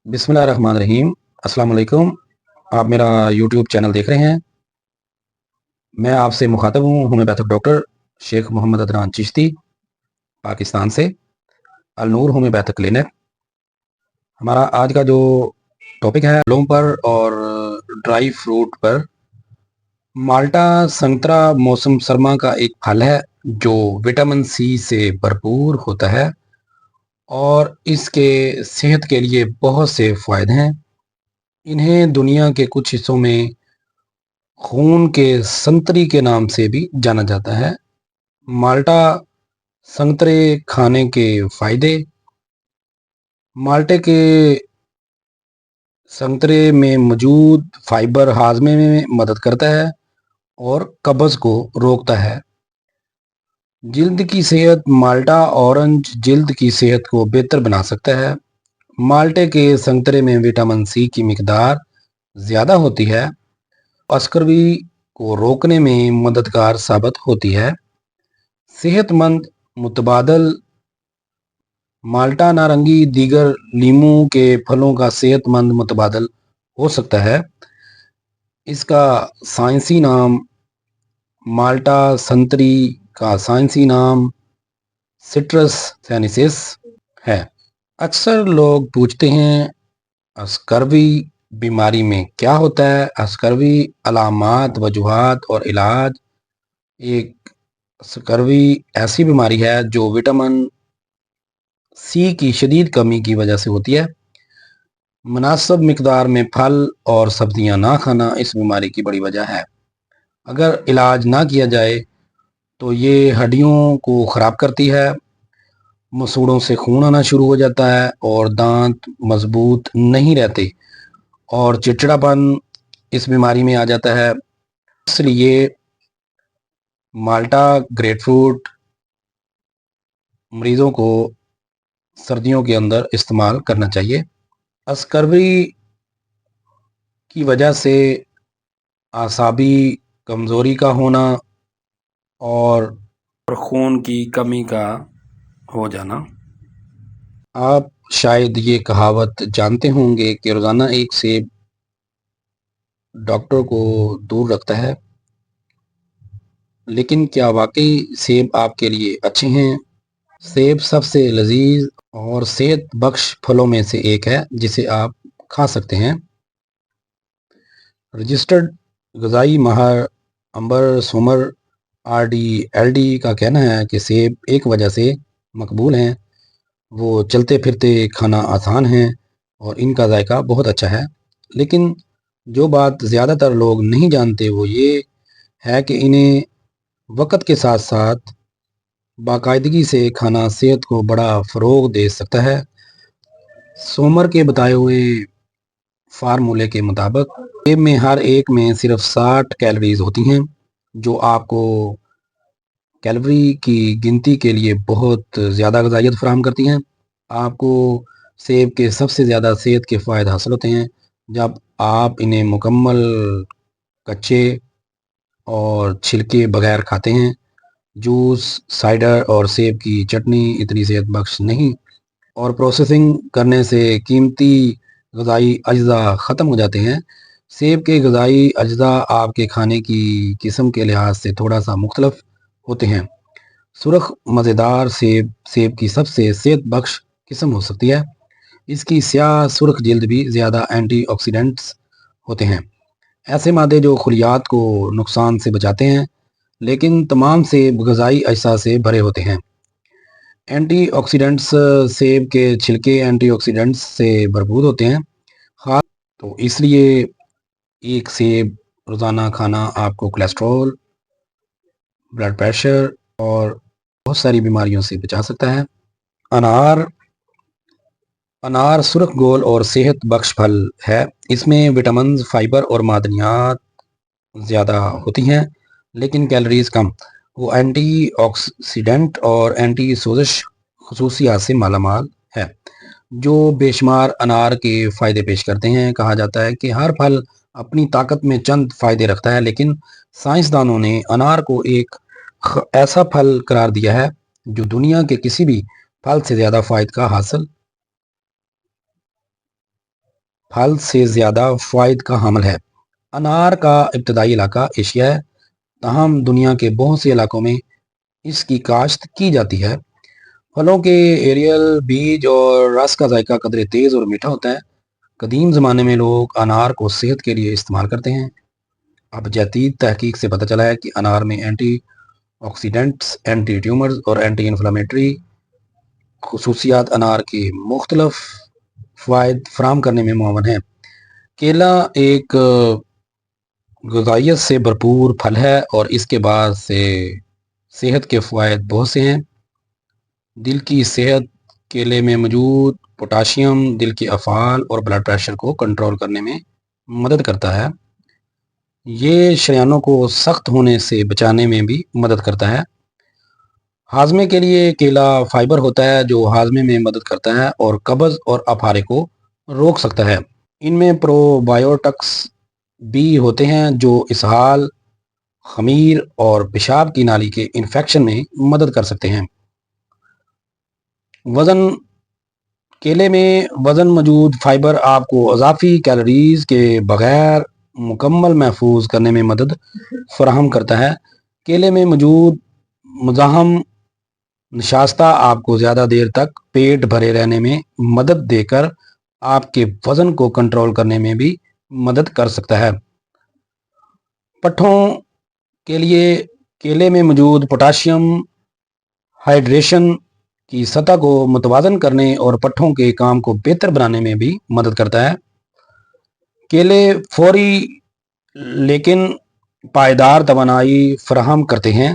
बिस्मिल्लाहिर्रहमानिर्रहीम। अस्सलाम वालेकुम। आप मेरा यूट्यूब चैनल देख रहे हैं। मैं आपसे मुखातब हूँ होम्योपैथिक डॉक्टर शेख मोहम्मद अदनान चिश्ती, पाकिस्तान से, अल नूर होम्योपैथिक क्लिनिक। हमारा आज का जो टॉपिक है फलों पर और ड्राई फ्रूट पर। माल्टा संतरा मौसम सरमा का एक फल है जो विटामिन सी से भरपूर होता है और इसके सेहत के लिए बहुत से फ़ायदे हैं। इन्हें दुनिया के कुछ हिस्सों में खून के संतरी के नाम से भी जाना जाता है। माल्टा संतरे खाने के फायदे। माल्टे के संतरे में मौजूद फाइबर हाजमे में मदद करता है और कब्ज को रोकता है। जिल्द की सेहत। माल्टा ऑरेंज जिल्द की सेहत को बेहतर बना सकता है। माल्टे के संतरे में विटामिन सी की मिकदार ज़्यादा होती है, अस्करवी को रोकने में मददगार साबित होती है। सेहतमंद मुतबादल। माल्टा नारंगी दीगर लीमू के फलों का सेहतमंद मुतबादल हो सकता है। इसका साइंसी नाम माल्टा संतरी का साइंसी नाम सिट्रस सेनेंसिस है। अक्सर लोग पूछते हैं अस्करवी बीमारी में क्या होता है। अस्करवी अलामात, वजूहात और इलाज। एक अस्करवी ऐसी बीमारी है जो विटामिन सी की शदीद कमी की वजह से होती है। मुनासिब मिकदार में फल और सब्जियां ना खाना इस बीमारी की बड़ी वजह है। अगर इलाज ना किया जाए तो ये हड्डियों को ख़राब करती है, मसूड़ों से खून आना शुरू हो जाता है और दांत मजबूत नहीं रहते और चिड़चिड़ापन इस बीमारी में आ जाता है। इसलिए माल्टा ग्रेपफ्रूट मरीज़ों को सर्दियों के अंदर इस्तेमाल करना चाहिए। अस्करवी की वजह से आसाबी कमज़ोरी का होना और खून की कमी का हो जाना। आप शायद ये कहावत जानते होंगे कि रोज़ाना एक सेब डॉक्टर को दूर रखता है, लेकिन क्या वाकई सेब आपके लिए अच्छे हैं? सेब सबसे लजीज और सेहत बख्श फलों में से एक है जिसे आप खा सकते हैं। रजिस्टर्ड ग़िज़ाई माहिर अंबर सोमर RDLD का कहना है कि सेब एक वजह से मकबूल हैं। वो चलते फिरते खाना आसान है और इनका जायका बहुत अच्छा है। लेकिन जो बात ज़्यादातर लोग नहीं जानते वो ये है कि इन्हें वक्त के साथ साथ बाकायदगी से खाना सेहत को बड़ा फ़रोग दे सकता है। सोमर के बताए हुए फार्मूले के मुताबिक सेब में हर एक में सिर्फ 60 कैलोरीज होती हैं, जो आपको कैलोरी की गिनती के लिए बहुत ज़्यादा ग़िज़ाइयत फराहम करती हैं। आपको सेब के सबसे ज़्यादा सेहत के फ़ायदे हासिल होते हैं जब आप इन्हें मुकम्मल कच्चे और छिलके बगैर खाते हैं। जूस, साइडर और सेब की चटनी इतनी सेहत बख्श नहीं और प्रोसेसिंग करने से कीमती ग़िज़ाई अज्जा ख़त्म हो जाते हैं। सेब के ग़िज़ाई अज्जा आपके खाने की किस्म के लिहाज से थोड़ा सा मुख्तलिफ होते हैं। सुर्ख मज़ेदार सेब सेब की सबसे सेहत बख्श किस्म हो सकती है। इसकी स्याह सुर्ख जिल्द भी ज़्यादा एंटीऑक्सीडेंट्स होते हैं, ऐसे मादे जो खुलियात को नुकसान से बचाते हैं। लेकिन तमाम सेब ग़िज़ाई अज्जा से भरे होते हैं। एंटीऑक्सीडेंट्स। सेब के छिलके एंटीऑक्सीडेंट्स से भरपूर होते हैं, खास तो इसलिए एक सेब रोज़ाना खाना आपको कोलेस्ट्रॉल, ब्लड प्रेशर और बहुत सारी बीमारियों से बचा सकता है। अनार। अनार सुर्ख गोल और सेहत बख्श फल है। इसमें विटामिन, फाइबर और मादनियात ज़्यादा होती हैं, लेकिन कैलोरीज कम। वो एंटीऑक्सीडेंट और एंटी सोजिश खसूसियात से मालामाल है जो बेशुमार अनार के फ़ायदे पेश करते हैं। कहा जाता है कि हर फल अपनी ताकत में चंद फ़ायदे रखता है, लेकिन साइंसदानों ने अनार को एक ऐसा फल करार दिया है जो दुनिया के किसी भी फल से ज़्यादा फ़ायदा हासिल फल से ज़्यादा फ़वाइद का हामिल है। अनार का इब्तदाई इलाका एशिया है, ताहम दुनिया के बहुत से इलाकों में इसकी काश्त की जाती है। फलों के एरियल बीज और रस का जायका कदरे तेज़ और मीठा होता है। कदीम ज़माने में लोग अनार को सेहत के लिए इस्तेमाल करते हैं। अब जदीद तहकीक से पता चला है कि अनार में एंटी ऑक्सीडेंट्स, एंटी ट्यूमर्स और एंटी इन्फ्लामेटरी खसूसियात अनार के मुख्तलिफ फ़वाइद फराहम करने में मुआवन है। केला एक ग़िज़ाइयत से भरपूर फल है और इसके बाद से सेहत के फ़वाइद बहुत से हैं। दिल की सेहत, केले में मौजूद पोटाशियम दिल के अफ़ाल और ब्लड प्रेशर को कंट्रोल करने में मदद करता है। ये शरियानों को सख्त होने से बचाने में भी मदद करता है। हाजमे के लिए केला फाइबर होता है जो हाजमे में मदद करता है और कब्ज़ और अफारे को रोक सकता है। इनमें प्रोबायोटिक्स भी होते हैं जो इसहाल, खमीर और पेशाब की नाली के इन्फेक्शन में मदद कर सकते हैं। वज़न, केले में वज़न मौजूद फाइबर आपको अज़ाफ़ी कैलोरीज़ के बगैर मुकम्मल महफूज करने में मदद फराहम करता है। केले में मौजूद मुज़ाहम नशास्ता आपको ज़्यादा देर तक पेट भरे रहने में मदद देकर आपके वज़न को कंट्रोल करने में भी मदद कर सकता है। पट्ठों के लिए केले में मौजूद पोटाशियम हाइड्रेशन की सतह को मुतवाज़न करने और पट्ठों के काम को बेहतर बनाने में भी मदद करता है। केले फौरी लेकिन पायदार तवानाई फराहम करते हैं।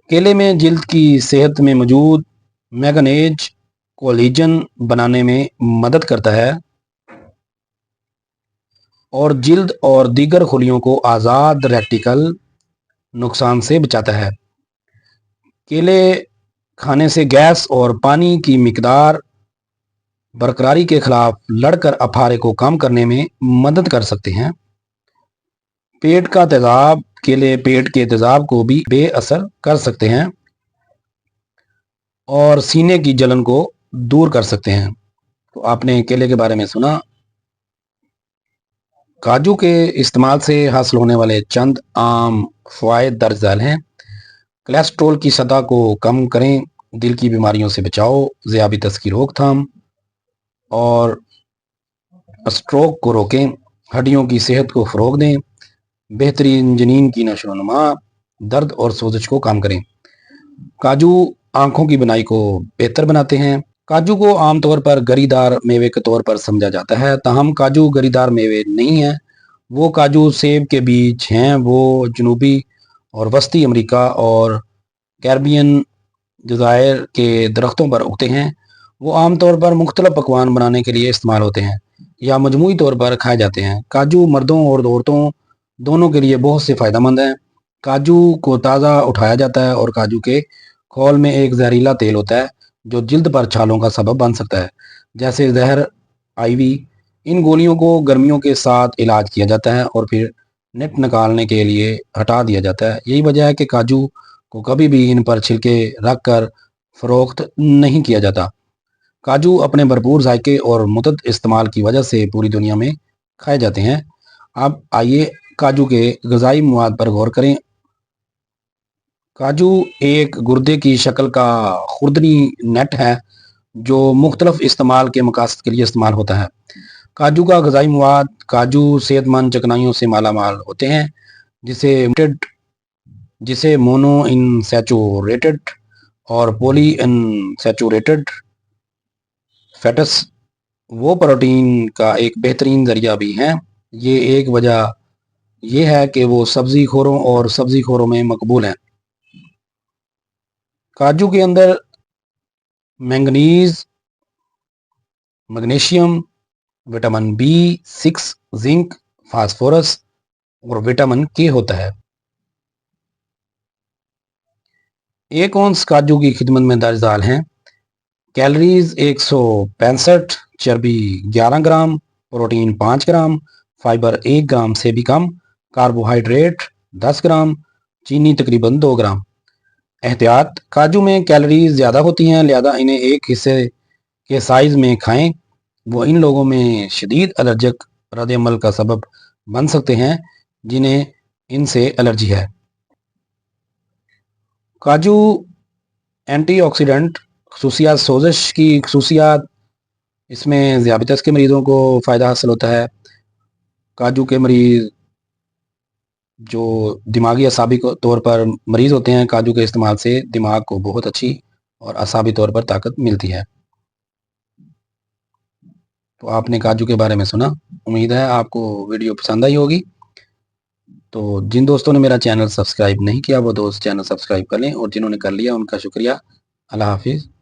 केले में जिल्द की सेहत में मौजूद मैंगनीज कोलेजन बनाने में मदद करता है और जिल्द और दीगर खुलियों को आज़ाद रेटिकल नुकसान से बचाता है। केले खाने से गैस और पानी की मिकदार बरकरारी के खिलाफ लड़कर अफारे को कम करने में मदद कर सकते हैं। पेट का तेज़ाब, केले पेट के तेज़ाब को भी बेअसर कर सकते हैं और सीने की जलन को दूर कर सकते हैं। तो आपने केले के बारे में सुना। काजू के इस्तेमाल से हासिल होने वाले चंद आम फ़वाइद दर्ज झैल हैं। कोलेस्ट्रॉल की सतह को कम करें, दिल की बीमारियों से बचाओ, ज़ियाबितस की रोकथाम और स्ट्रोक को रोकें, हड्डियों की सेहत को फ़रोग दें, बेहतरीन जनीन की नशोनुमा, दर्द और सोजिश को कम करें। काजू आंखों की बनाई को बेहतर बनाते हैं। काजू को आमतौर पर गरीदार मेवे के तौर पर समझा जाता है, ताहम काजू गरीदार मेवे नहीं है। वो काजू सेब के बीज हैं। वो जनूबी और वस्ती अमेरिका और कैरिबियन जज़ायर के दरख्तों पर उगते हैं। वो आमतौर पर मुख्तलिफ पकवान बनाने के लिए इस्तेमाल होते हैं या मजमूई तौर पर खाए जाते हैं। काजू मर्दों और औरतों दोनों के लिए बहुत से फ़ायदेमंद हैं। काजू को ताज़ा उठाया जाता है और काजू के खोल में एक जहरीला तेल होता है जो जिल्द पर छालों का सबब बन सकता है, जैसे जहर आईवी। इन गोलियों को गर्मियों के साथ इलाज किया जाता है और फिर नेट निकालने के लिए हटा दिया जाता है। यही वजह है कि काजू को कभी भी इन पर छिलके रख कर फ़रोख्त नहीं किया जाता। काजू अपने भरपूर जायके और मुतअद्दिद इस्तेमाल की वजह से पूरी दुनिया में खाए जाते हैं। अब आइए काजू के ग़िज़ाई मवाद पर गौर करें। काजू एक गुर्दे की शक्ल का खुर्दनी नेट है जो मुख्तलिफ इस्तेमाल के मकासद के लिए इस्तेमाल होता है। काजू का ग़िज़ाई मवाद, काजू सेहतमंद चिकनाइयों से मालामाल होते हैं जिसे मोनो इनसैचुरेटेड और पॉली इनसैचुरेटेड फैट्स वो प्रोटीन का एक बेहतरीन ज़रिया भी हैं। ये एक वजह यह है कि वो सब्ज़ी खोरों और सब्ज़ी खोरों में मकबूल हैं। काजू के अंदर manganese, magnesium, vitamin B6, zinc, phosphorus और विटामिन के होता है। एक औंस काजू की खिदमत में दर्ज दाल हैं। कैलोरीज 165, चर्बी 11 ग्राम, प्रोटीन 5 ग्राम, फाइबर 1 ग्राम से भी कम, कार्बोहाइड्रेट 10 ग्राम, चीनी तकरीबन 2 ग्राम। एहतियात, काजू में कैलोरीज ज़्यादा होती हैं, लिहाजा इन्हें एक हिस्से के साइज़ में खाएं। وہ ان لوگوں میں شدید الرجک رد عمل کا سبب بن سکتے ہیں جنہیں ان سے الرجی ہے۔ کاجو اینٹی آکسیڈنٹ خصوصیات، سوزش کی خصوصیات، اس میں ذیابیطس کے مریضوں کو فائدہ حاصل ہوتا ہے۔ کاجو کے مریض جو دماغی اعصابی طور پر مریض ہوتے ہیں، کاجو کے استعمال سے دماغ کو بہت اچھی اور اعصابی طور پر طاقت ملتی ہے۔ تو آپ نے کاجو کے بارے میں سنا، امید ہے آپ کو ویڈیو پسند آئی ہوگی۔ تو جن دوستوں نے میرا چینل سبسکرائب نہیں کیا وہ دوست چینل سبسکرائب کر لیں، اور جنہوں نے کر لیا ان کا شکریہ۔ اللہ حافظ۔